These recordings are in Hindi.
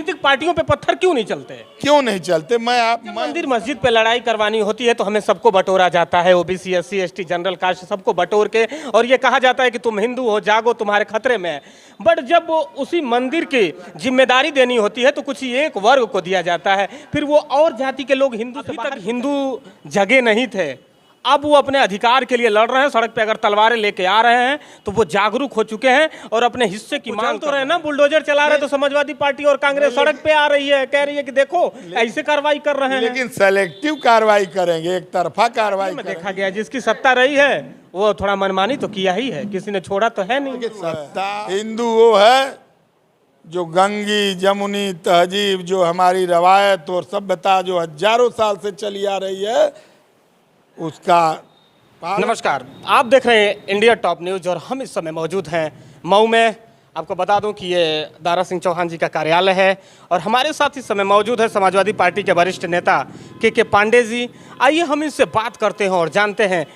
राजनीतिक पार्टियों पे पत्थर क्यों नहीं चलते? क्यों नहीं चलते? मंदिर मस्जिद पे लड़ाई करवानी होती है तो हमें सबको बटोरा जाता है, OBC, SC, ST, general caste सबको बटोर के, और ये कहा जाता है कि तुम हिंदू हो, जागो, तुम्हारे खतरे में है। बट जब वो उसी मंदिर की जिम्मेदारी देनी होती है तो कुछ ही एक वर्ग को दिया जाता है, फिर वो और जाति के लोग हिंदू से तक हिंदू जगे नहीं थे, अब वो अपने अधिकार के लिए लड़ रहे हैं। सड़क पे अगर तलवारें लेके आ रहे हैं तो वो जागरूक हो चुके हैं और अपने हिस्से की मांग तो रहे ना। बुलडोजर चला रहे तो समाजवादी पार्टी और कांग्रेस सड़क पे आ रही है, कह रही है कि देखो ऐसे कार्रवाई कर रहे हैं। लेकिन सेलेक्टिव कार्रवाई करेंगे, एक तरफा कार्रवाई में देखा गया जिसकी सत्ता रही है वो थोड़ा मनमानी तो किया ही है, किसी ने छोड़ा तो है नहीं। सत्ता हिंदू वो है जो गंगी जमुनी तहजीब, जो हमारी रवायत और सभ्यता जो हजारों साल से चली आ रही है उसका। नमस्कार, आप देख रहे हैं इंडिया टॉप न्यूज और हम इस समय मौजूद हैं मऊ में। आपको बता दूं कि ये दारा सिंह चौहान जी का कार्यालय है और हमारे साथ इस समय मौजूद है समाजवादी पार्टी के वरिष्ठ नेता के पांडे जी। आइए हम इनसे बात करते हैं और जानते हैं।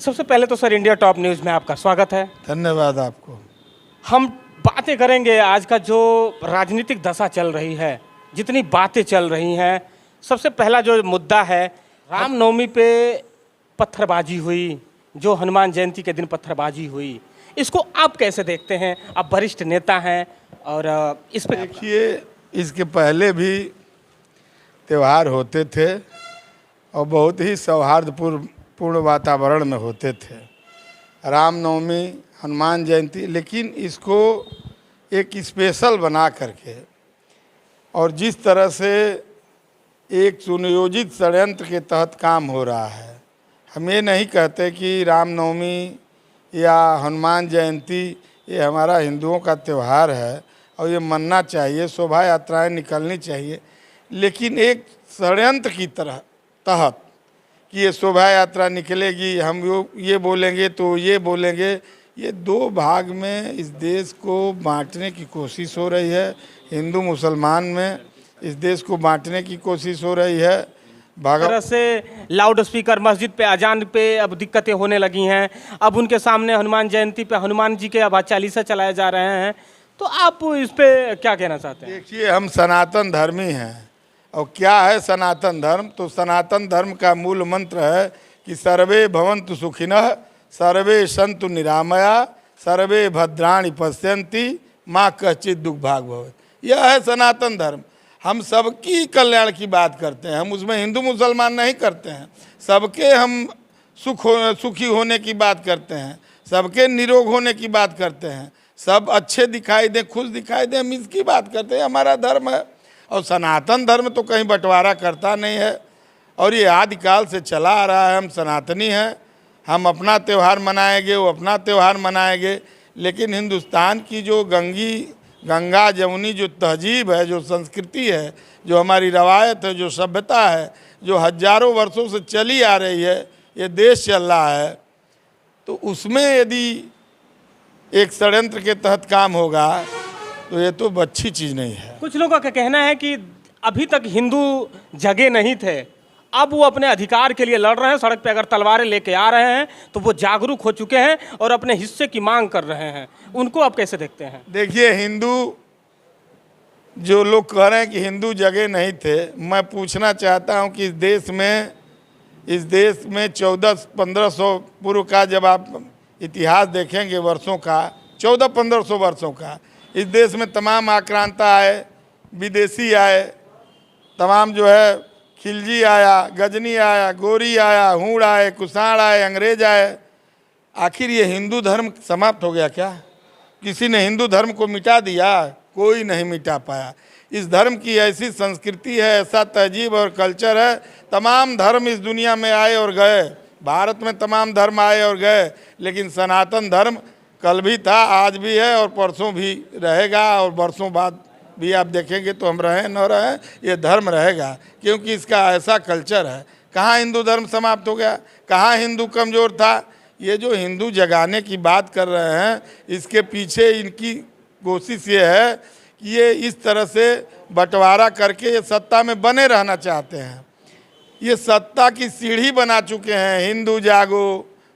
सबसे पहले तो सर इंडिया टॉप न्यूज़ में आपका स्वागत है। धन्यवाद आपको। हम बातें करेंगे आज का जो राजनीतिक दशा चल रही है, जितनी बातें चल रही हैं। सबसे पहला जो मुद्दा है, रामनवमी पे पत्थरबाजी हुई, जो हनुमान जयंती के दिन पत्थरबाजी हुई, इसको आप कैसे देखते हैं? आप वरिष्ठ नेता हैं और इस पे देखिए, इसके पहले भी त्यौहार होते थे और बहुत ही सौहार्दपूर्ण वातावरण में होते थे, रामनवमी, हनुमान जयंती। लेकिन इसको एक स्पेशल बना करके और जिस तरह से एक सुनियोजित षड्यंत्र के तहत काम हो रहा है, हम ये नहीं कहते कि रामनवमी या हनुमान जयंती ये हमारा हिंदुओं का त्यौहार है और ये मनना चाहिए, शोभा यात्राएं निकलनी चाहिए, लेकिन एक षड्यंत्र की तरह तहत कि ये शोभा यात्रा निकलेगी, हम ये बोलेंगे तो ये बोलेंगे, ये दो भाग में इस देश को बांटने की कोशिश हो रही है। हिंदू मुसलमान में इस देश को बांटने की कोशिश हो रही है। तरह से लाउड स्पीकर मस्जिद पे अजान पे अब दिक्कतें होने लगी हैं। अब उनके सामने हनुमान जयंती पे हनुमान जी के अब चालीसा चलाए जा रहे हैं, तो आप इस पे क्या कहना चाहते हैं? देखिए, हम सनातन धर्मी हैं और क्या है सनातन धर्म? तो सनातन धर्म का मूल मंत्र है कि सर्वे भवन्तु सुखिनः, सर्वे सन्तु निरामया, सर्वे भद्राणि पश्यन्ति, माँ कश्चित् दुख भाग् भवेत्। यह है सनातन धर्म। हम सबकी कल्याण की बात करते हैं, हम उसमें हिंदू मुसलमान नहीं करते हैं। सबके हम सुखी होने की बात करते हैं, सबके निरोग होने की बात करते हैं, सब अच्छे दिखाई दें, खुश दिखाई दें, हम इसकी बात करते हैं। हमारा धर्म है और सनातन धर्म तो कहीं बंटवारा करता नहीं है और ये आदिकाल से चला आ रहा है। हम सनातनी हैं, हम अपना त्यौहार मनाएंगे, वो अपना त्यौहार मनाएंगे, लेकिन हिंदुस्तान की जो गंगा जमुनी जो तहजीब है, जो संस्कृति है, जो हमारी रवायत है, जो सभ्यता है, जो हजारों वर्षों से चली आ रही है, ये देश चल रहा है, तो उसमें यदि एक षड्यंत्र के तहत काम होगा तो ये तो अच्छी चीज़ नहीं है। कुछ लोगों का कहना है कि अभी तक हिंदू जगे नहीं थे, अब वो अपने अधिकार के लिए लड़ रहे हैं। सड़क पे अगर तलवारें लेके आ रहे हैं तो वो जागरूक हो चुके हैं और अपने हिस्से की मांग कर रहे हैं। उनको आप कैसे देखते हैं? देखिए, हिंदू जो लोग कह रहे हैं कि हिंदू जगे नहीं थे, मैं पूछना चाहता हूं कि इस देश में 1400-1500 पूर्व का जब आप इतिहास देखेंगे वर्षों का, 1400-1500 वर्षों का, इस देश में तमाम आक्रांता आए, विदेशी आए, तमाम जो है खिलजी आया, गजनी आया, गोरी आया, हूण आए, कुषाण आए, अंग्रेज आए। आखिर ये हिंदू धर्म समाप्त हो गया क्या? किसी ने हिंदू धर्म को मिटा दिया? कोई नहीं मिटा पाया। इस धर्म की ऐसी संस्कृति है, ऐसा तहजीब और कल्चर है। तमाम धर्म इस दुनिया में आए और गए, भारत में तमाम धर्म आए और गए, लेकिन सनातन धर्म कल भी था, आज भी है और परसों भी रहेगा और बरसों बाद भी आप देखेंगे तो हम रहें न रहें, ये धर्म रहेगा, क्योंकि इसका ऐसा कल्चर है। कहाँ हिंदू धर्म समाप्त हो गया? कहाँ हिंदू कमज़ोर था? ये जो हिंदू जगाने की बात कर रहे हैं, इसके पीछे इनकी कोशिश ये है कि ये इस तरह से बंटवारा करके ये सत्ता में बने रहना चाहते हैं। ये सत्ता की सीढ़ी बना चुके हैं। हिंदू जागो,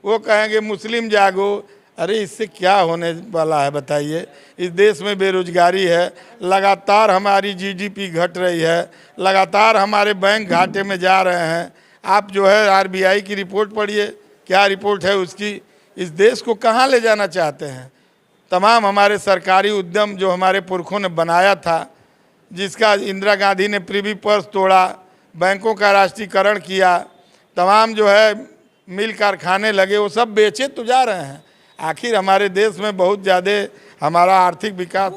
वो कहेंगे मुस्लिम जागो। अरे इससे क्या होने वाला है बताइए। इस देश में बेरोजगारी है, लगातार हमारी जीडीपी घट रही है, लगातार हमारे बैंक घाटे में जा रहे हैं। आप जो है आरबीआई की रिपोर्ट पढ़िए, क्या रिपोर्ट है उसकी। इस देश को कहाँ ले जाना चाहते हैं। तमाम हमारे सरकारी उद्यम जो हमारे पुरखों ने बनाया था, जिसका इंदिरा गांधी ने प्रिवी पर्स तोड़ा, बैंकों का राष्ट्रीयकरण किया, तमाम जो है मिल कारखाने लगे, वो सब बेचे तो जा रहे हैं। आखिर हमारे देश में बहुत ज़्यादा हमारा आर्थिक विकास।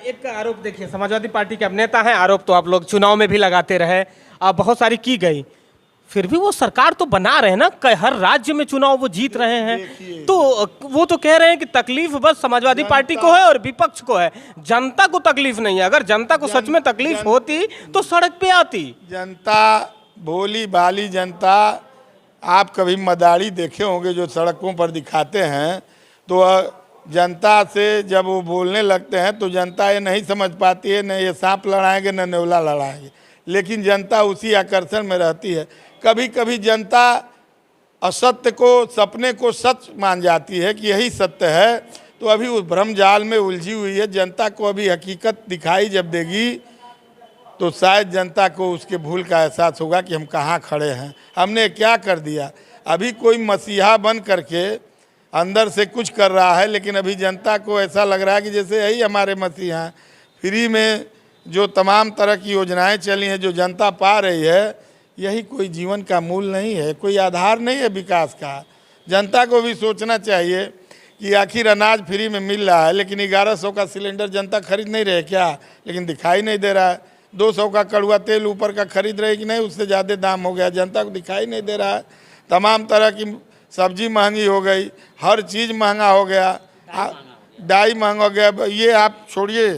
एक आरोप देखिए, समाजवादी पार्टी के अब नेता हैं, आरोप तो आप लोग चुनाव में भी लगाते रहे, अब बहुत सारी की गई, फिर भी वो सरकार तो बना रहे हैं ना, हर राज्य में चुनाव वो जीत रहे हैं। तो वो तो कह रहे हैं कि तकलीफ बस समाजवादी पार्टी को है और विपक्ष को है, जनता को तकलीफ नहीं है। अगर जनता को सच में तकलीफ होती तो सड़क पे आती। जनता भोली भाली जनता, आप कभी मदारी देखे होंगे जो सड़कों पर दिखाते हैं, तो जनता से जब वो बोलने लगते हैं तो जनता ये नहीं समझ पाती है, न ये सांप लड़ाएंगे न नेवला लड़ाएंगे, लेकिन जनता उसी आकर्षण में रहती है। कभी कभी जनता असत्य को, सपने को सच मान जाती है कि यही सत्य है, तो अभी उस भ्रम जाल में उलझी हुई है। जनता को अभी हकीकत दिखाई जब देगी तो शायद जनता को उसके भूल का एहसास होगा कि हम कहाँ खड़े हैं, हमने क्या कर दिया। अभी कोई मसीहा बन करके अंदर से कुछ कर रहा है, लेकिन अभी जनता को ऐसा लग रहा है कि जैसे यही हमारे मसीहा हैं। फ्री में जो तमाम तरह की योजनाएं चली हैं, जो जनता पा रही है, यही कोई जीवन का मूल नहीं है, कोई आधार नहीं है विकास का। जनता को भी सोचना चाहिए कि आखिर अनाज फ्री में मिल रहा है, लेकिन 1100 का सिलेंडर जनता खरीद नहीं रहे क्या, लेकिन दिखाई नहीं दे रहा है। 200 का कड़वा तेल ऊपर का खरीद रहे कि नहीं, उससे ज़्यादा दाम हो गया, जनता को दिखाई नहीं दे रहा है। तमाम तरह की सब्जी महंगी हो गई, हर चीज़ महंगा हो गया, डाई महंगा हो गया। ये आप छोड़िए,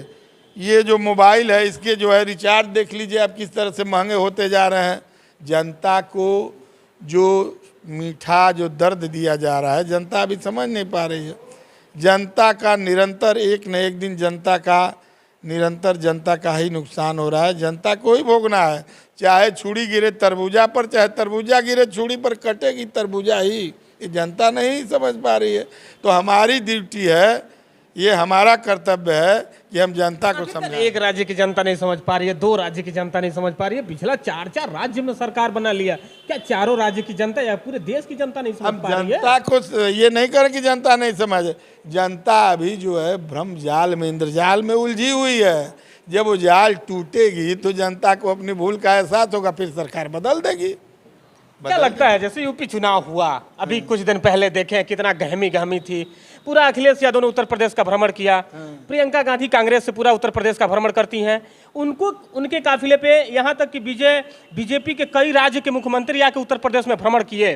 ये जो मोबाइल है इसके जो है रिचार्ज देख लीजिए आप किस तरह से महंगे होते जा रहे हैं। जनता को जो मीठा जो दर्द दिया जा रहा है, जनता अभी समझ नहीं पा रही है। जनता का निरंतर एक न एक दिन निरंतर जनता का ही नुकसान हो रहा है। जनता को ही भोगना है, चाहे छुरी गिरे तरबूजा पर, चाहे तरबूजा गिरे छुरी पर, कटेगी तरबूजा ही। ये जनता नहीं समझ पा रही है। तो हमारी ड्यूटी है, ये हमारा कर्तव्य है कि हम जनता को समझाएं। एक राज्य की जनता नहीं समझ पा रही है, 2 राज्य की जनता नहीं समझ पा रही है, पिछला 4 राज्य में सरकार बना लिया, क्या चारों राज्य की जनता या पूरे देश की जनता नहीं समझ पा रही है? जनता को ये नहीं करें कि जनता नहीं समझे। जनता अभी जो है भ्रम जाल में, इंद्रजाल में उलझी हुई है। जब वो जाल टूटेगी तो जनता को अपनी भूल का एहसास होगा, फिर सरकार बदल देगी। क्या लगता है, जैसे यूपी चुनाव हुआ अभी कुछ दिन पहले, देखें कितना गहमी थी, पूरा अखिलेश यादव ने उत्तर प्रदेश का भ्रमण किया, प्रियंका गांधी कांग्रेस से पूरा उत्तर प्रदेश का भ्रमण करती हैं, उनको उनके काफिले पे यहाँ तक कि बीजेपी के कई राज्य के मुख्यमंत्री आके उत्तर प्रदेश में भ्रमण किए,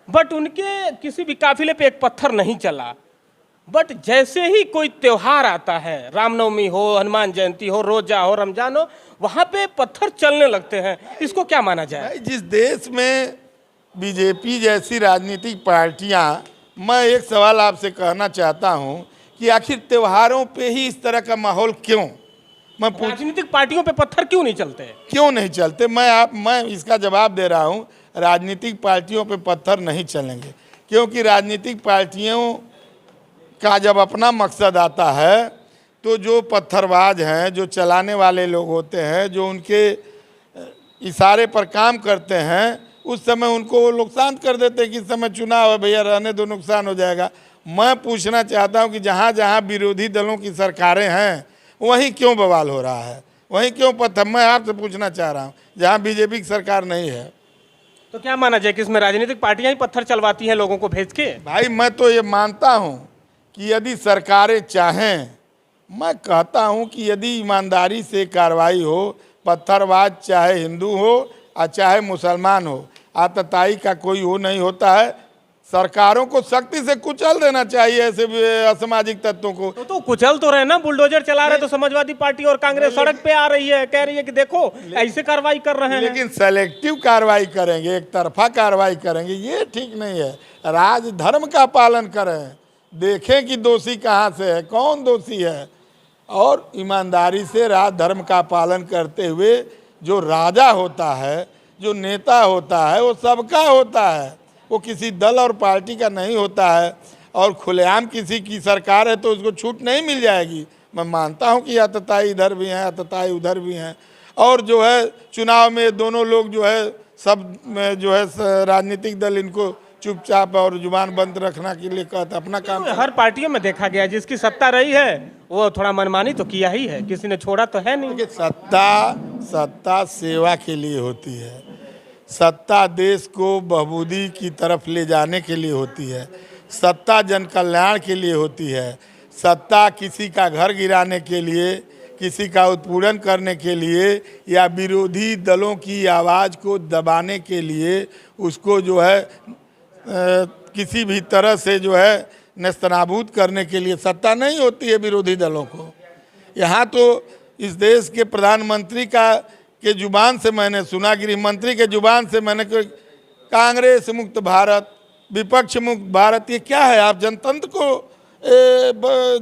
बट उनके किसी भी काफिले पे एक पत्थर नहीं चला। बट जैसे ही कोई त्योहार आता है, रामनवमी हो, हनुमान जयंती हो, रोजा हो, रमजान हो, वहां पे पत्थर चलने लगते हैं। इसको क्या माना जाए? जिस देश में बीजेपी जैसी राजनीतिक पार्टियां, मैं एक सवाल आपसे कहना चाहता हूं कि आखिर त्योहारों पे ही इस तरह का माहौल क्यों? राजनीतिक पार्टियों पे पत्थर क्यों नहीं चलते? क्यों नहीं चलते? मैं इसका जवाब दे रहा हूं, राजनीतिक पार्टियों पे पत्थर नहीं चलेंगे, क्योंकि राजनीतिक पार्टियों का जब अपना मकसद आता है तो जो पत्थरबाज हैं, जो चलाने वाले लोग होते हैं, जो उनके इशारे पर काम करते हैं, उस समय उनको वो नुकसान कर देते हैं कि इस समय चुनाव है भैया, रहने दो, नुकसान हो जाएगा। मैं पूछना चाहता हूं कि जहां जहां विरोधी दलों की सरकारें हैं वहीं क्यों बवाल हो रहा है, वहीं क्यों पत्थर? मैं आपसे पूछना चाह रहा हूं, जहां बीजेपी की सरकार नहीं है। तो क्या माना जाए कि इसमें राजनीतिक पार्टियां ही पत्थर चलवाती हैं लोगों को भेज के? भाई मैं तो ये मानता हूं कि यदि सरकारें चाहें, मैं कहता हूं कि यदि ईमानदारी से कार्रवाई हो, पत्थरबाज चाहे हिंदू हो और चाहे मुसलमान हो, आतताई का कोई वो नहीं होता है। सरकारों को सख्ती से कुचल देना चाहिए ऐसे असामाजिक तत्वों को। तो कुचल तो रहे ना, बुलडोजर चला रहे तो समाजवादी पार्टी और कांग्रेस सड़क पे आ रही है, कह रही है कि देखो ऐसे कार्रवाई कर रहे हैं। लेकिन सेलेक्टिव कार्रवाई करेंगे, एक तरफा कार्रवाई करेंगे, ये ठीक नहीं है। राज धर्म का पालन करें, देखें कि दोषी कहाँ से है, कौन दोषी है, और ईमानदारी से राज धर्म का पालन करते हुए जो राजा होता है, जो नेता होता है, वो सबका होता है, वो किसी दल और पार्टी का नहीं होता है। और खुलेआम किसी की सरकार है तो उसको छूट नहीं मिल जाएगी। मैं मानता हूं कि आतताई इधर भी हैं, आतताई उधर भी हैं, और जो है चुनाव में दोनों लोग जो है सब में जो है राजनीतिक दल इनको चुपचाप और जुबान बंद रखना के लिए कहता अपना काम। हर पार्टियों में देखा गया जिसकी सत्ता रही है वो थोड़ा मनमानी तो किया ही है, किसी ने छोड़ा तो है नहीं। सत्ता सेवा के लिए होती है, सत्ता देश को बहबूदी की तरफ ले जाने के लिए होती है, सत्ता जन कल्याण के लिए होती है, सत्ता किसी का घर गिराने के लिए, किसी का उत्पीड़न करने के लिए या विरोधी दलों की आवाज़ को दबाने के लिए, उसको जो है किसी भी तरह से जो है नेस्तनाबूद करने के लिए सत्ता नहीं होती है विरोधी दलों को। यहाँ तो इस देश के प्रधानमंत्री के जुबान से मैंने सुना, गृह मंत्री के जुबान से मैंने कांग्रेस मुक्त भारत, विपक्ष मुक्त भारत, ये क्या है? आप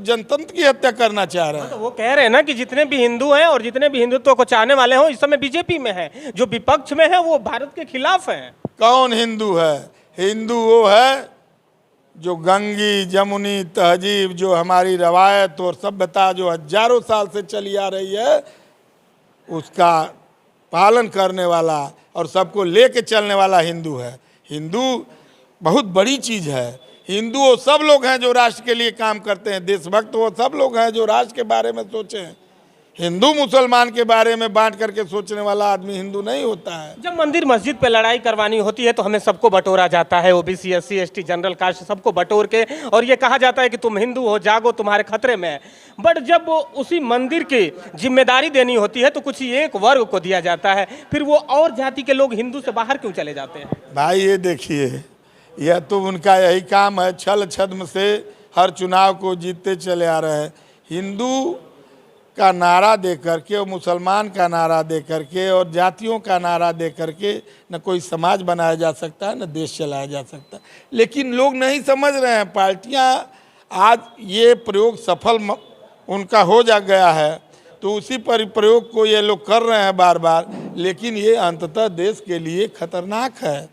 जनतंत्र की हत्या करना चाह रहे हैं। तो वो कह रहे हैं ना कि जितने भी हिंदू हैं और जितने भी हिंदुत्व को चाहने वाले हो इस समय बीजेपी में है, जो विपक्ष में है वो भारत के खिलाफ है। कौन हिंदू है? हिंदू वो है जो गंगी जमुनी तहजीब, जो हमारी रवायत और सभ्यता जो हजारों साल से चली आ रही है, उसका पालन करने वाला और सबको लेके चलने वाला हिंदू है। हिंदू बहुत बड़ी चीज़ है। हिंदू वो सब लोग हैं जो राष्ट्र के लिए काम करते हैं, देशभक्त वो सब लोग हैं जो राष्ट्र के बारे में सोचें। हिंदू मुसलमान के बारे में बांट करके सोचने वाला आदमी हिंदू नहीं होता है। जब मंदिर मस्जिद पे लड़ाई करवानी होती है तो हमें सबको बटोरा जाता है, OBC SC ST general caste सबको बटोर के, और ये कहा जाता है कि तुम हिंदू हो, जागो तुम्हारे खतरे में है। बट जब उसी मंदिर की जिम्मेदारी देनी होती है तो कुछ ही एक वर्ग को दिया जाता है, फिर वो और जाति के लोग हिंदू से बाहर क्यों चले जाते हैं? भाई ये देखिए, यह तो उनका यही काम है, छल छद्म से हर चुनाव को जीतते चले आ रहे हैं। हिंदू का नारा दे करके और मुसलमान का नारा दे करके और जातियों का नारा दे करके न कोई समाज बनाया जा सकता है, न देश चलाया जा सकता। लेकिन लोग नहीं समझ रहे हैं। पार्टियां आज ये प्रयोग सफल उनका हो जा गया है तो उसी पर प्रयोग को ये लोग कर रहे हैं बार बार, लेकिन ये अंततः देश के लिए खतरनाक है।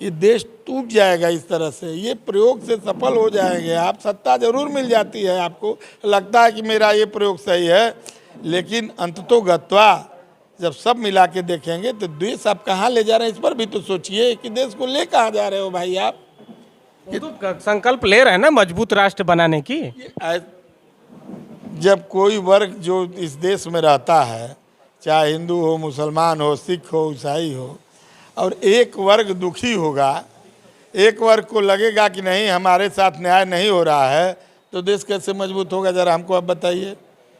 ये देश टूट जाएगा इस तरह से, ये प्रयोग से सफल हो जाएंगे। आप सत्ता जरूर मिल जाती है, आपको लगता है कि मेरा ये प्रयोग सही है, लेकिन अंततोगत्वा जब सब मिला के देखेंगे तो देश आप कहाँ ले जा रहे हैं, इस पर भी तो सोचिए कि देश को ले कहाँ जा रहे हो भाई आप। तो संकल्प ले रहे हैं ना मजबूत राष्ट्र बनाने की। जब कोई वर्ग जो इस देश में रहता है, चाहे हिंदू हो, मुसलमान हो, सिख हो, ईसाई हो, और एक वर्ग दुखी होगा, एक वर्ग को लगेगा कि नहीं हमारे साथ न्याय नहीं हो रहा है, तो देश कैसे मजबूत होगा? ज़रा हमको आप बताइए।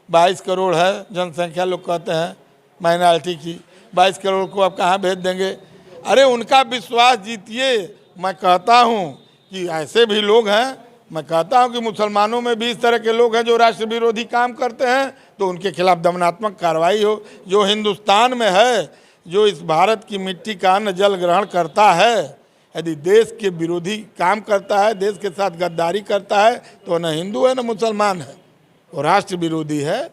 22 करोड़ है जनसंख्या, लोग कहते हैं माइनॉरिटी की, 22 करोड़ को आप कहाँ भेज देंगे? अरे उनका विश्वास जीतिए। मैं कहता हूँ कि ऐसे भी लोग हैं, मैं कहता हूँ कि मुसलमानों में भी इस तरह के लोग हैं जो राष्ट्र विरोधी काम करते हैं, तो उनके खिलाफ दमनात्मक कार्रवाई हो। जो हिंदुस्तान में है, जो इस भारत की मिट्टी का अन्न जल ग्रहण करता है, यदि देश के विरोधी काम करता है, देश के साथ गद्दारी करता है, तो न हिंदू है न मुसलमान है, वो राष्ट्र विरोधी है।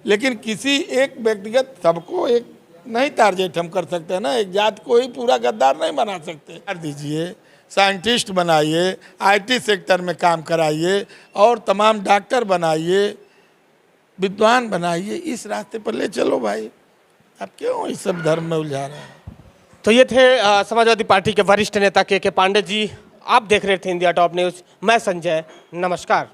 लेकिन किसी एक व्यक्तिगत, सबको एक नहीं टारगेट हम कर सकते हैं ना, एक जात को ही पूरा गद्दार नहीं बना सकते। कर दीजिए, साइंटिस्ट बनाइए, IT सेक्टर में काम कराइए और तमाम डॉक्टर बनाइए, विद्वान बनाइए, इस रास्ते पर ले चलो भाई। आप क्यों इस सब धर्म में उलझा रहे हैं? तो ये थे समाजवादी पार्टी के वरिष्ठ नेता के पांडे जी। आप देख रहे थे इंडिया टॉप न्यूज़। मैं संजय, नमस्कार।